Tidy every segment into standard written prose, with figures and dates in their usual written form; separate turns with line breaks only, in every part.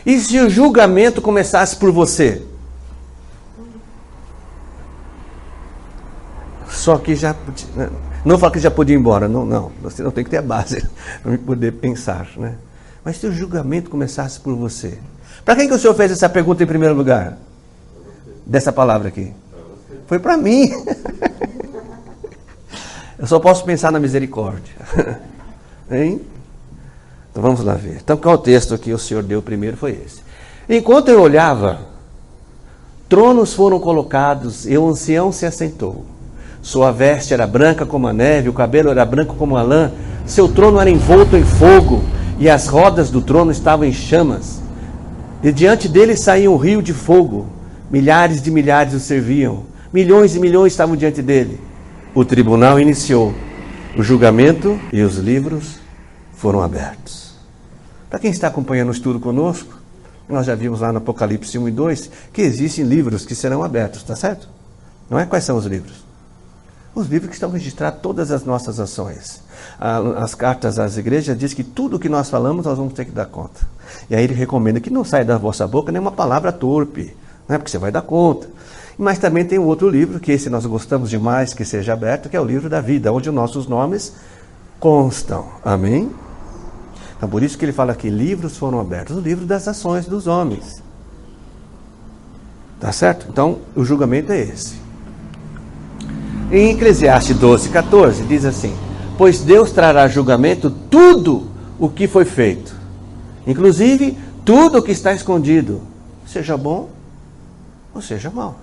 E se o julgamento começasse por você? Só que já... Não falo que já podia ir embora. Não. Você não tem que ter a base para poder pensar, né? Mas se o julgamento começasse por você? Para quem que o senhor fez essa pergunta em primeiro lugar? Dessa palavra aqui? Foi para mim. Eu só posso pensar na misericórdia. Hein? Então vamos lá ver. Então qual o texto que o Senhor deu primeiro foi esse. Enquanto eu olhava, tronos foram colocados e o ancião se assentou. Sua veste era branca como a neve, o cabelo era branco como a lã, seu trono era envolto em fogo e as rodas do trono estavam em chamas. E diante dele saía um rio de fogo, milhares de milhares o serviam, milhões e milhões estavam diante dele. O tribunal iniciou, o julgamento e os livros foram abertos. Para quem está acompanhando o estudo conosco, nós já vimos lá no Apocalipse 1 e 2 que existem livros que serão abertos, está certo? Não é? Quais são os livros? Os livros que estão registrados todas as nossas ações. As cartas às igrejas dizem que tudo o que nós falamos nós vamos ter que dar conta. E aí ele recomenda que não saia da vossa boca nenhuma palavra torpe, né? Porque você vai dar conta. Mas também tem um outro livro, que esse nós gostamos demais que seja aberto, que é o livro da vida, onde os nossos nomes constam. Amém? Então por isso que ele fala que livros foram abertos, o livro das ações dos homens. Tá certo? Então o julgamento é esse. Em Eclesiastes 12:14 diz assim: pois Deus trará julgamento tudo o que foi feito, inclusive tudo o que está escondido, seja bom ou seja mal.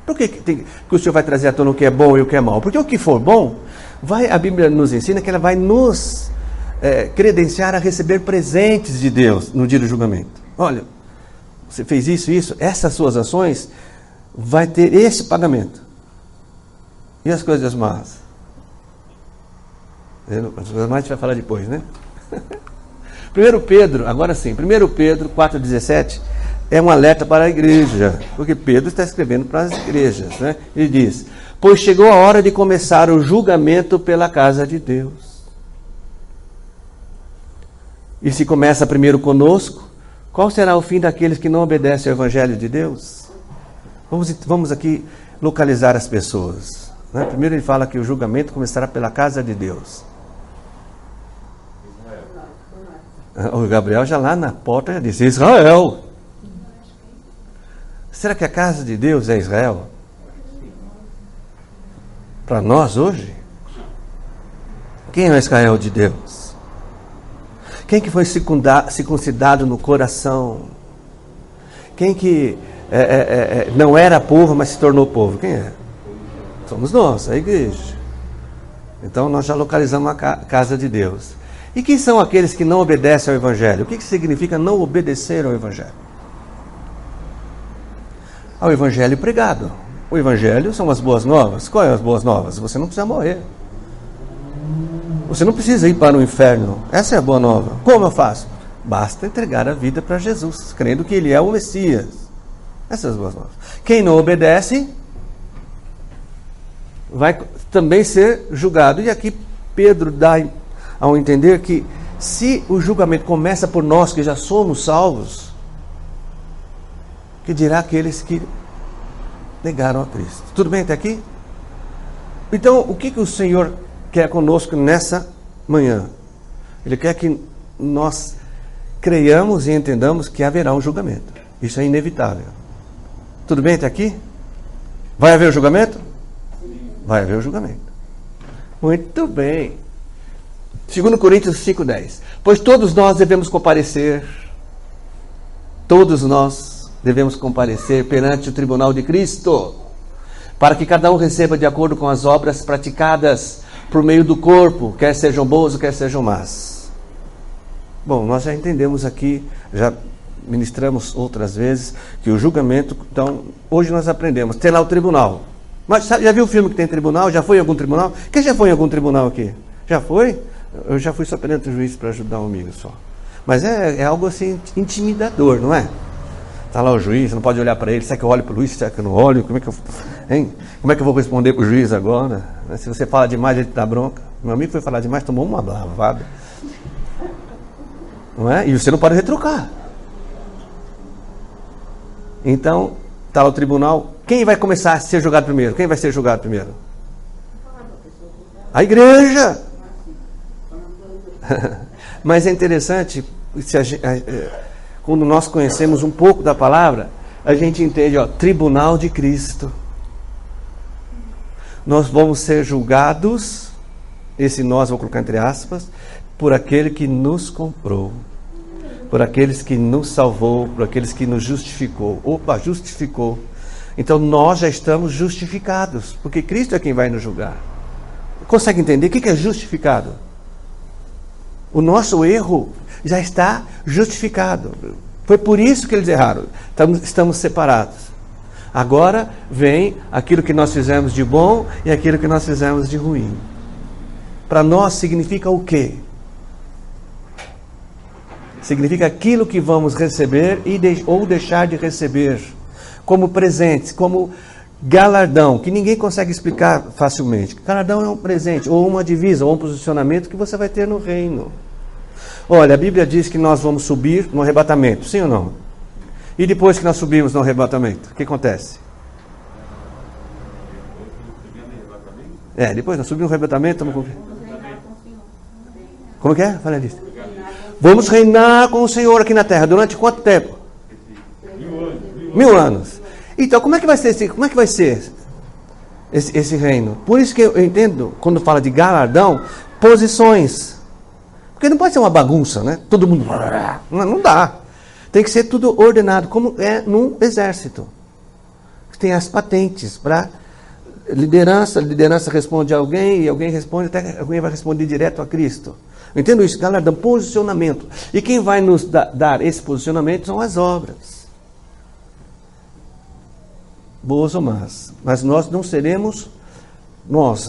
Por que o Senhor vai trazer à tona o que é bom e o que é mal? Porque o que for bom, a Bíblia nos ensina que ela vai nos credenciar a receber presentes de Deus no dia do julgamento. Olha, você fez isso, essas suas ações vai ter esse pagamento. E as coisas más? As coisas más a gente vai falar depois, né? 1 Pedro, agora sim, 1 Pedro 4,17 é um alerta para a igreja, porque Pedro está escrevendo para as igrejas, né? Ele diz: pois chegou a hora de começar o julgamento pela casa de Deus. E se começa primeiro conosco, qual será o fim daqueles que não obedecem ao Evangelho de Deus? Vamos aqui localizar as pessoas. Né? Primeiro ele fala que o julgamento começará pela casa de Deus. O Gabriel já lá na porta já disse: Israel. Será que a casa de Deus é Israel? Para nós hoje? Quem é o Israel de Deus? Quem que foi circuncidado no coração? Quem que não era povo, mas se tornou povo? Quem é? Somos nós, a igreja. Então nós já localizamos a casa de Deus. E quem são aqueles que não obedecem ao Evangelho? O que significa não obedecer ao Evangelho? Ao Evangelho pregado. O Evangelho são as boas novas. Qual é as boas novas? Você não precisa morrer. Você não precisa ir para o inferno. Essa é a boa nova. Como eu faço? Basta entregar a vida para Jesus, crendo que Ele é o Messias. Essas são as boas novas. Quem não obedece vai também ser julgado. E aqui Pedro dá ao entender que se o julgamento começa por nós que já somos salvos, que dirá aqueles que negaram a Cristo. Tudo bem até aqui? Então, o que o Senhor quer conosco nessa manhã? Ele quer que nós creiamos e entendamos que haverá um julgamento. Isso é inevitável. Tudo bem até aqui? Vai haver o julgamento? Vai haver o julgamento. Muito bem. 2 Coríntios 5:10. Pois todos nós devemos comparecer perante o tribunal de Cristo, para que cada um receba de acordo com as obras praticadas por meio do corpo, quer sejam boas ou quer sejam más. Bom, nós já entendemos aqui, já ministramos outras vezes, que o julgamento, então, hoje nós aprendemos, tem lá o tribunal. Mas já viu o filme que tem tribunal? Já foi em algum tribunal? Quem já foi em algum tribunal aqui? Já foi? Eu já fui só perante o juiz para ajudar um amigo só. Mas é algo assim, intimidador, não é? Está lá o juiz, você não pode olhar para ele. Será que eu olho para o juiz? Será que eu não olho? Como é que eu vou responder para o juiz agora? Se você fala demais, ele te dá bronca. Meu amigo foi falar demais, tomou uma lavada. Não é? E você não pode retrucar. Então, está lá o tribunal. Quem vai começar a ser julgado primeiro? Quem vai ser julgado primeiro? A igreja. Mas é interessante, quando nós conhecemos um pouco da palavra, a gente entende, tribunal de Cristo. Nós vamos ser julgados, esse nós vou colocar entre aspas, por aquele que nos comprou, por aqueles que nos salvou, por aqueles que nos justificou. Justificou. Então nós já estamos justificados, porque Cristo é quem vai nos julgar. Consegue entender o que é justificado? O nosso erro já está justificado. Foi por isso que eles erraram. Estamos separados. Agora vem aquilo que nós fizemos de bom e aquilo que nós fizemos de ruim. Para nós significa o quê? Significa aquilo que vamos receber ou deixar de receber. Como presente, como galardão, que ninguém consegue explicar facilmente. Galardão é um presente, ou uma divisa, ou um posicionamento que você vai ter no reino. Olha, a Bíblia diz que nós vamos subir no arrebatamento, sim ou não? E depois que nós subimos no arrebatamento, o que acontece? Depois nós subimos no arrebatamento, como que é? Fala ali. Vamos reinar com o Senhor aqui na terra, durante quanto tempo? 1000 anos. Então, como é que vai ser esse reino? Por isso que eu entendo, quando fala de galardão, posições. Porque não pode ser uma bagunça, né? Todo mundo... Não dá. Tem que ser tudo ordenado, como é num exército. Tem as patentes para liderança. A liderança responde a alguém, e alguém responde, até alguém vai responder direto a Cristo. Eu entendo isso, galardão, posicionamento. E quem vai nos dar esse posicionamento são as obras. Boas ou más. Mas nós não seremos,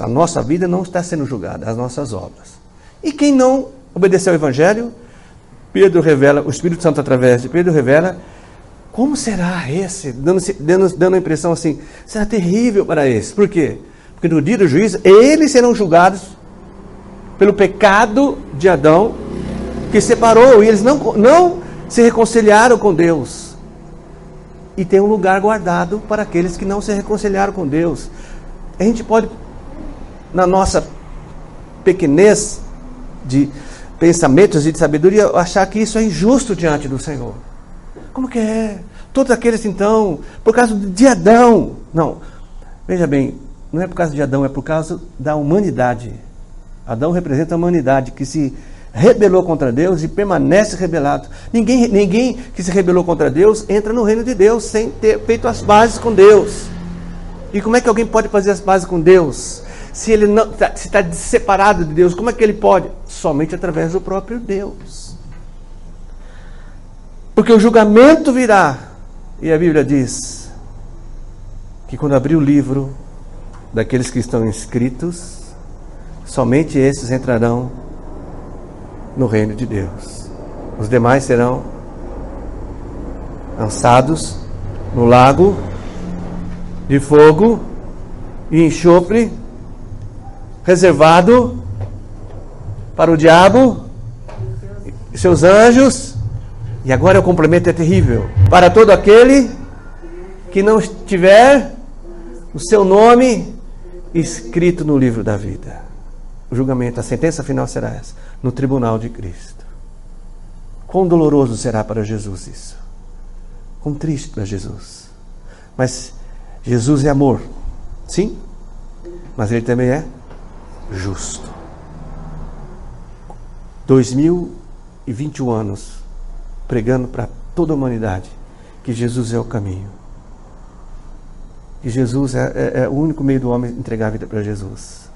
a nossa vida não está sendo julgada, as nossas obras. E quem não obedeceu ao Evangelho, Pedro revela, o Espírito Santo através de Pedro revela, como será esse? Dando a impressão assim, será terrível para esse. Por quê? Porque no dia do juízo, eles serão julgados pelo pecado de Adão, que separou, e eles não se reconciliaram com Deus. E tem um lugar guardado para aqueles que não se reconciliaram com Deus. A gente pode, na nossa pequenez de pensamentos e de sabedoria, achar que isso é injusto diante do Senhor. Como que é? Todos aqueles, então, por causa de Adão. Não, veja bem, não é por causa de Adão, é por causa da humanidade. Adão representa a humanidade que se rebelou contra Deus e permanece rebelado. Ninguém que se rebelou contra Deus entra no reino de Deus sem ter feito as pazes com Deus. E como é que alguém pode fazer as pazes com Deus? Se ele não está separado de Deus, como é que ele pode? Somente através do próprio Deus. Porque o julgamento virá. E a Bíblia diz que quando abrir o livro daqueles que estão inscritos, somente esses entrarão no reino de Deus. Os demais serão lançados no lago de fogo e enxofre, reservado para o diabo e seus anjos. E agora o complemento é terrível. Para todo aquele que não tiver o seu nome escrito no livro da vida. O julgamento, a sentença final será essa, no tribunal de Cristo. Quão doloroso será para Jesus isso? Quão triste para Jesus. Mas Jesus é amor, sim, mas Ele também é justo. 2021 anos pregando para toda a humanidade que Jesus é o caminho. Que Jesus é o único meio do homem entregar a vida para Jesus.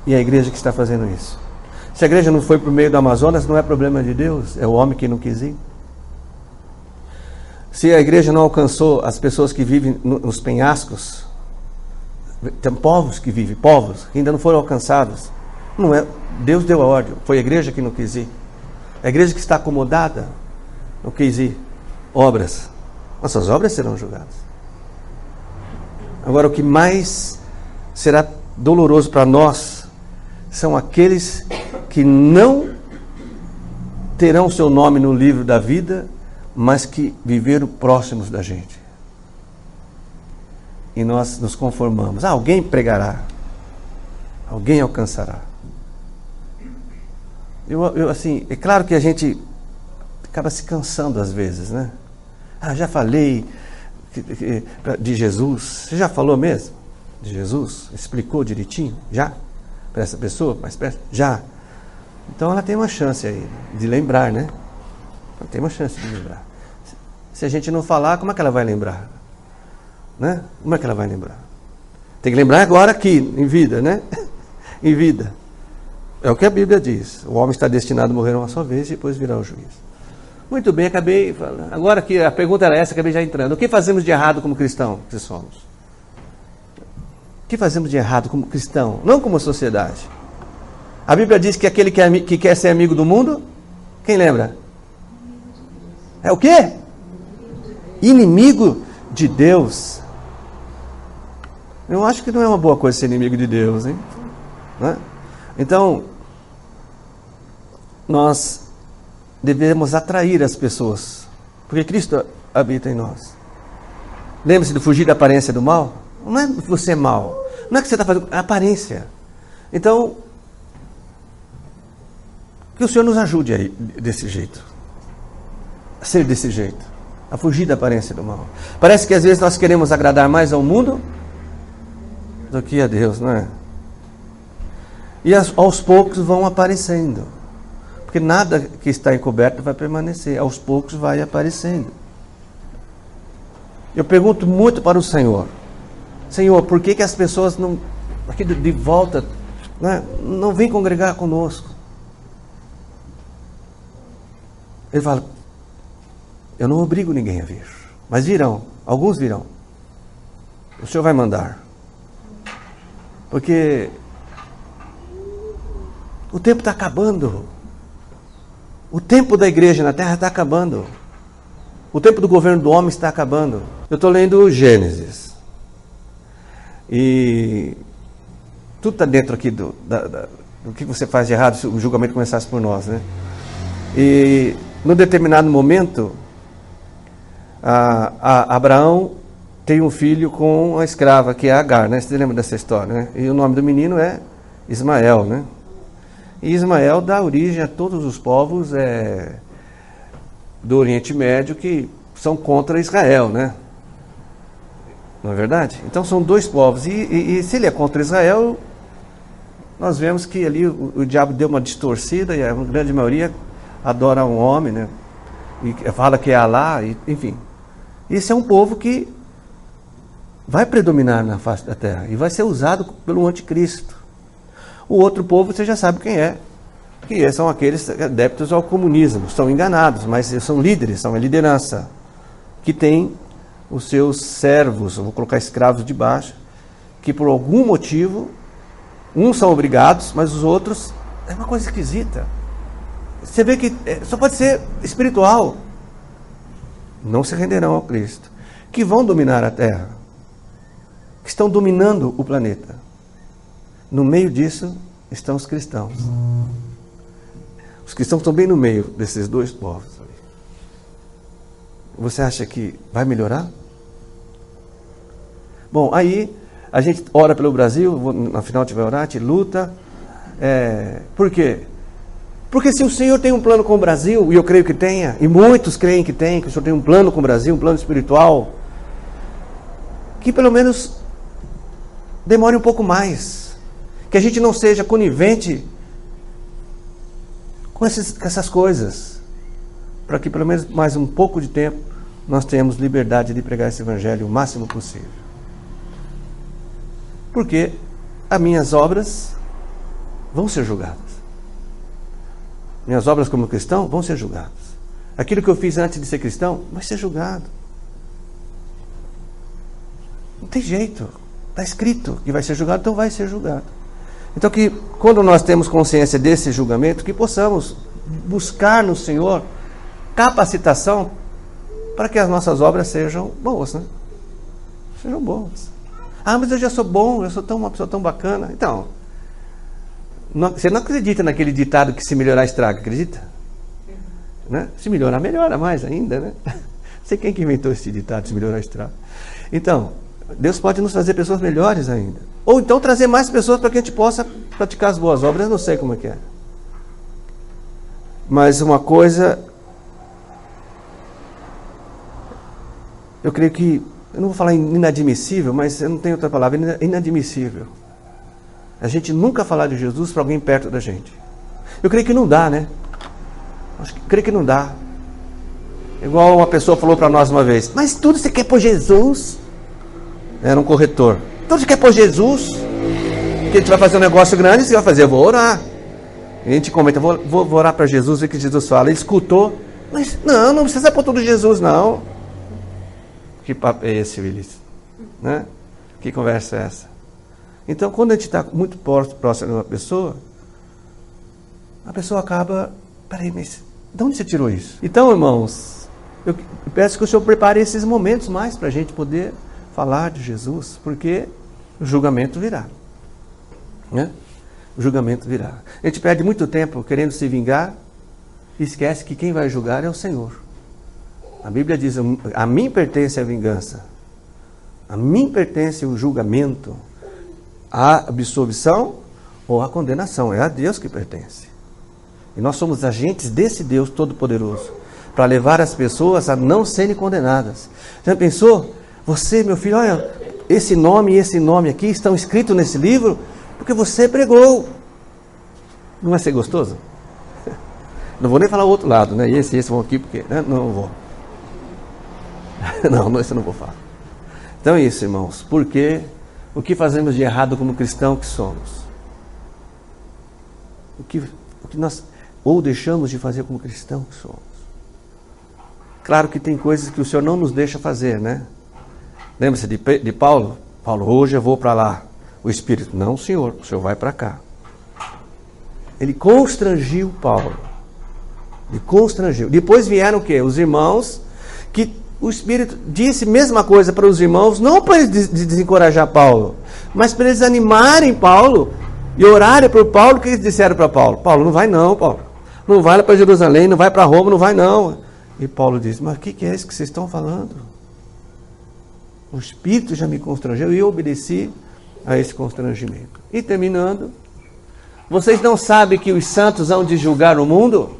E a igreja que está fazendo isso. Se a igreja não foi para o meio do Amazonas, não é problema de Deus, é o homem que não quis ir. Se a igreja não alcançou as pessoas que vivem nos penhascos, tem povos que vivem, povos que ainda não foram alcançados. Não é, Deus deu a ordem, foi a igreja que não quis ir. A igreja que está acomodada não quis ir. Obras, nossas obras serão julgadas. Agora, o que mais será doloroso para nós são aqueles que não terão seu nome no livro da vida mas que viveram próximos da gente. E nós nos conformamos. Alguém pregará, alguém alcançará. Assim, é claro que a gente acaba se cansando às vezes, né? Já falei de Jesus. Você já falou mesmo de Jesus? Explicou direitinho? Já? Para essa pessoa? Mais perto? Já. Então ela tem uma chance aí de lembrar, né? Ela tem uma chance de lembrar. Se a gente não falar, como é que ela vai lembrar? Né? Como é que ela vai lembrar? Tem que lembrar agora aqui, em vida, né? Em vida. É o que a Bíblia diz. O homem está destinado a morrer uma só vez e depois virá o juízo. Muito bem, acabei falando. Agora que a pergunta era essa, acabei já entrando. O que fazemos de errado como cristão que somos? O que fazemos de errado como cristão? Não como sociedade. A Bíblia diz que aquele que quer ser amigo do mundo, quem lembra? É o quê? Inimigo de Deus. Eu acho que não é uma boa coisa ser inimigo de Deus, hein? Né? Então, nós devemos atrair as pessoas, porque Cristo habita em nós. Lembre-se de fugir da aparência do mal. Não é que você é mal, não é que você está fazendo, é aparência. Então, que o Senhor nos ajude aí desse jeito, a ser desse jeito, a fugir da aparência do mal. Parece que às vezes nós queremos agradar mais ao mundo do que a Deus, não é? E aos poucos vão aparecendo. Porque nada que está encoberto vai permanecer. Aos poucos vai aparecendo. Eu pergunto muito para o Senhor. Senhor, por que as pessoas não, aqui de volta, né, não vêm congregar conosco? Ele fala, eu não obrigo ninguém a vir. Mas virão. Alguns virão. O Senhor vai mandar. Porque o tempo está acabando. O tempo da igreja na terra está acabando. O tempo do governo do homem está acabando. Eu estou lendo Gênesis. E tudo está dentro aqui do que você faz de errado se o julgamento começasse por nós, né? E num determinado momento, Abraão tem um filho com a escrava, que é Agar, né? Você lembra dessa história, né? E o nome do menino é Ismael, né? E Ismael dá origem a todos os povos do Oriente Médio que são contra Israel, né? Não é verdade? Então são dois povos. E se ele é contra Israel, nós vemos que ali o diabo deu uma distorcida e a grande maioria adora um homem, né? E fala que é Alá, enfim. Esse é um povo que vai predominar na face da terra e vai ser usado pelo anticristo. O outro povo você já sabe quem é, que são aqueles adeptos ao comunismo, estão enganados, mas são líderes, são a liderança, que tem os seus servos, eu vou colocar escravos de baixo, que por algum motivo, uns são obrigados, mas os outros, é uma coisa esquisita. Você vê que só pode ser espiritual. Não se renderão ao Cristo, que vão dominar a terra, que estão dominando o planeta. No meio disso estão os cristãos. Os cristãos estão bem no meio desses dois povos. Você acha que vai melhorar? Bom, aí a gente ora pelo Brasil, no final a gente vai orar, a gente luta. Por quê? Porque se o Senhor tem um plano com o Brasil, e eu creio que tenha, e muitos creem que tem, que o Senhor tem um plano com o Brasil, um plano espiritual, que pelo menos demore um pouco mais. Que a gente não seja conivente com essas coisas, para que pelo menos mais um pouco de tempo nós tenhamos liberdade de pregar esse evangelho o máximo possível. Porque as minhas obras vão ser julgadas. Minhas obras como cristão vão ser julgadas. Aquilo que eu fiz antes de ser cristão vai ser julgado. Não tem jeito. Está escrito que vai ser julgado, então vai ser julgado. Então que quando nós temos consciência desse julgamento, que possamos buscar no Senhor capacitação para que as nossas obras sejam boas, né? Sejam boas. Mas eu já sou bom, eu sou uma pessoa tão bacana. Então, você não acredita naquele ditado que se melhorar estraga, acredita? Né? Se melhorar, melhora mais ainda, né? Não sei quem que inventou esse ditado, se melhorar, estraga. Então, Deus pode nos trazer pessoas melhores ainda. Ou então trazer mais pessoas para que a gente possa praticar as boas obras. Eu não sei como é que é. Mas uma coisa, eu creio que, eu não vou falar inadmissível, mas eu não tenho outra palavra, inadmissível. A gente nunca falar de Jesus para alguém perto da gente. Eu creio que não dá, né? Creio que não dá. Igual uma pessoa falou para nós uma vez, mas tudo você quer por Jesus? Era um corretor. Tudo você quer por Jesus? Que a gente vai fazer um negócio grande, você vai fazer, eu vou orar. E a gente comenta, vou orar para Jesus, ver o que Jesus fala. Ele escutou, mas não precisa pôr tudo Jesus, não. Que papo é esse, Willis? Né? Que conversa é essa? Então, quando a gente está muito próximo de uma pessoa, a pessoa acaba, peraí, mas de onde você tirou isso? Então, irmãos, eu peço que o Senhor prepare esses momentos mais para a gente poder falar de Jesus, porque o julgamento virá. Né? O julgamento virá. A gente perde muito tempo querendo se vingar e esquece que quem vai julgar é o Senhor. A Bíblia diz, a mim pertence a vingança, a mim pertence o julgamento, a absolvição ou a condenação, é a Deus que pertence. E nós somos agentes desse Deus Todo-Poderoso, para levar as pessoas a não serem condenadas. Já pensou? Você, meu filho, olha, esse nome e esse nome aqui estão escritos nesse livro porque você pregou. Não vai ser gostoso? Não vou nem falar o outro lado, né? Esse vão aqui, porque... Né? Não vou. Não, isso eu não vou falar. Então é isso, irmãos. Porque o que fazemos de errado como cristão que somos? O que nós ou deixamos de fazer como cristão que somos? Claro que tem coisas que o Senhor não nos deixa fazer, né? Lembra-se de Paulo? Paulo, hoje eu vou para lá. O Espírito, não, Senhor, o Senhor vai para cá. Ele constrangiu Paulo. Ele constrangiu. Depois vieram o quê? Os irmãos, que o Espírito disse a mesma coisa para os irmãos, não para eles desencorajar Paulo, mas para eles animarem Paulo e orarem por Paulo. O que eles disseram para Paulo? Paulo, não vai não, Paulo. Não vai lá para Jerusalém, não vai para Roma, não vai não. E Paulo disse, mas o que é isso que vocês estão falando? O Espírito já me constrangeu e eu obedeci a esse constrangimento. E terminando, vocês não sabem que os santos hão de julgar o mundo?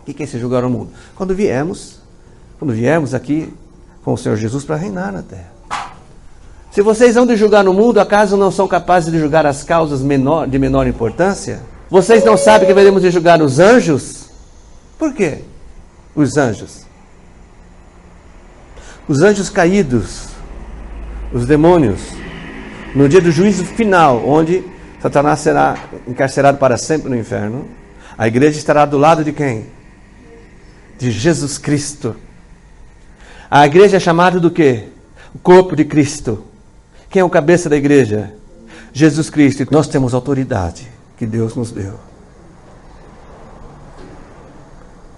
O que é esse julgar o mundo? Quando viemos aqui com o Senhor Jesus para reinar na terra. Se vocês hão de julgar no mundo, acaso não são capazes de julgar as causas de menor importância? Vocês não sabem que veremos de julgar os anjos? Por quê? Os anjos. Os anjos caídos, os demônios, no dia do juízo final, onde Satanás será encarcerado para sempre no inferno, a igreja estará do lado de quem? De Jesus Cristo. A igreja é chamada do quê? O corpo de Cristo. Quem é o cabeça da igreja? Jesus Cristo. Nós temos autoridade que Deus nos deu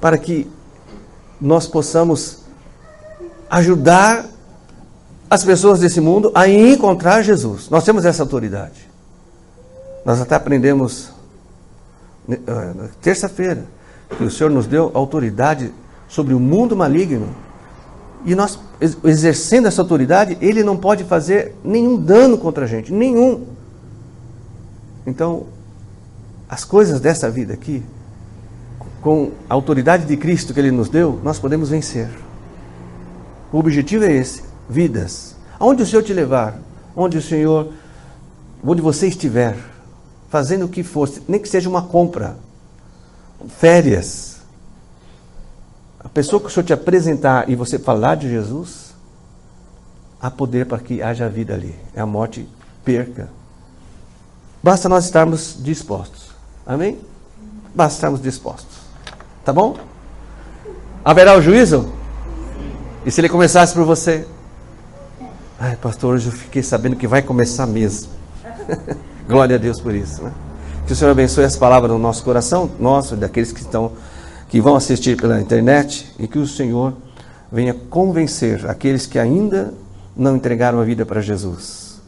para que nós possamos ajudar as pessoas desse mundo a encontrar Jesus. Nós temos essa autoridade. Nós até aprendemos na terça-feira que o Senhor nos deu autoridade sobre o mundo maligno. E nós, exercendo essa autoridade, Ele não pode fazer nenhum dano contra a gente, nenhum. Então, as coisas dessa vida aqui, com a autoridade de Cristo que Ele nos deu, nós podemos vencer. O objetivo é esse, vidas. Aonde o Senhor te levar, onde você estiver, fazendo o que for, nem que seja uma compra, férias, a pessoa que o Senhor te apresentar e você falar de Jesus, há poder para que haja vida ali. É a morte perca. Basta nós estarmos dispostos. Amém? Basta estarmos dispostos. Tá bom? Haverá o juízo? E se ele começasse por você? Ai, pastor, hoje eu fiquei sabendo que vai começar mesmo. Glória a Deus por isso, né? Que o Senhor abençoe as palavras no nosso coração, nosso e daqueles que vão assistir pela internet, e que o Senhor venha convencer aqueles que ainda não entregaram a vida para Jesus,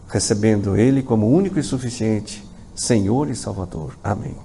recebendo Ele como único e suficiente Senhor e Salvador. Amém.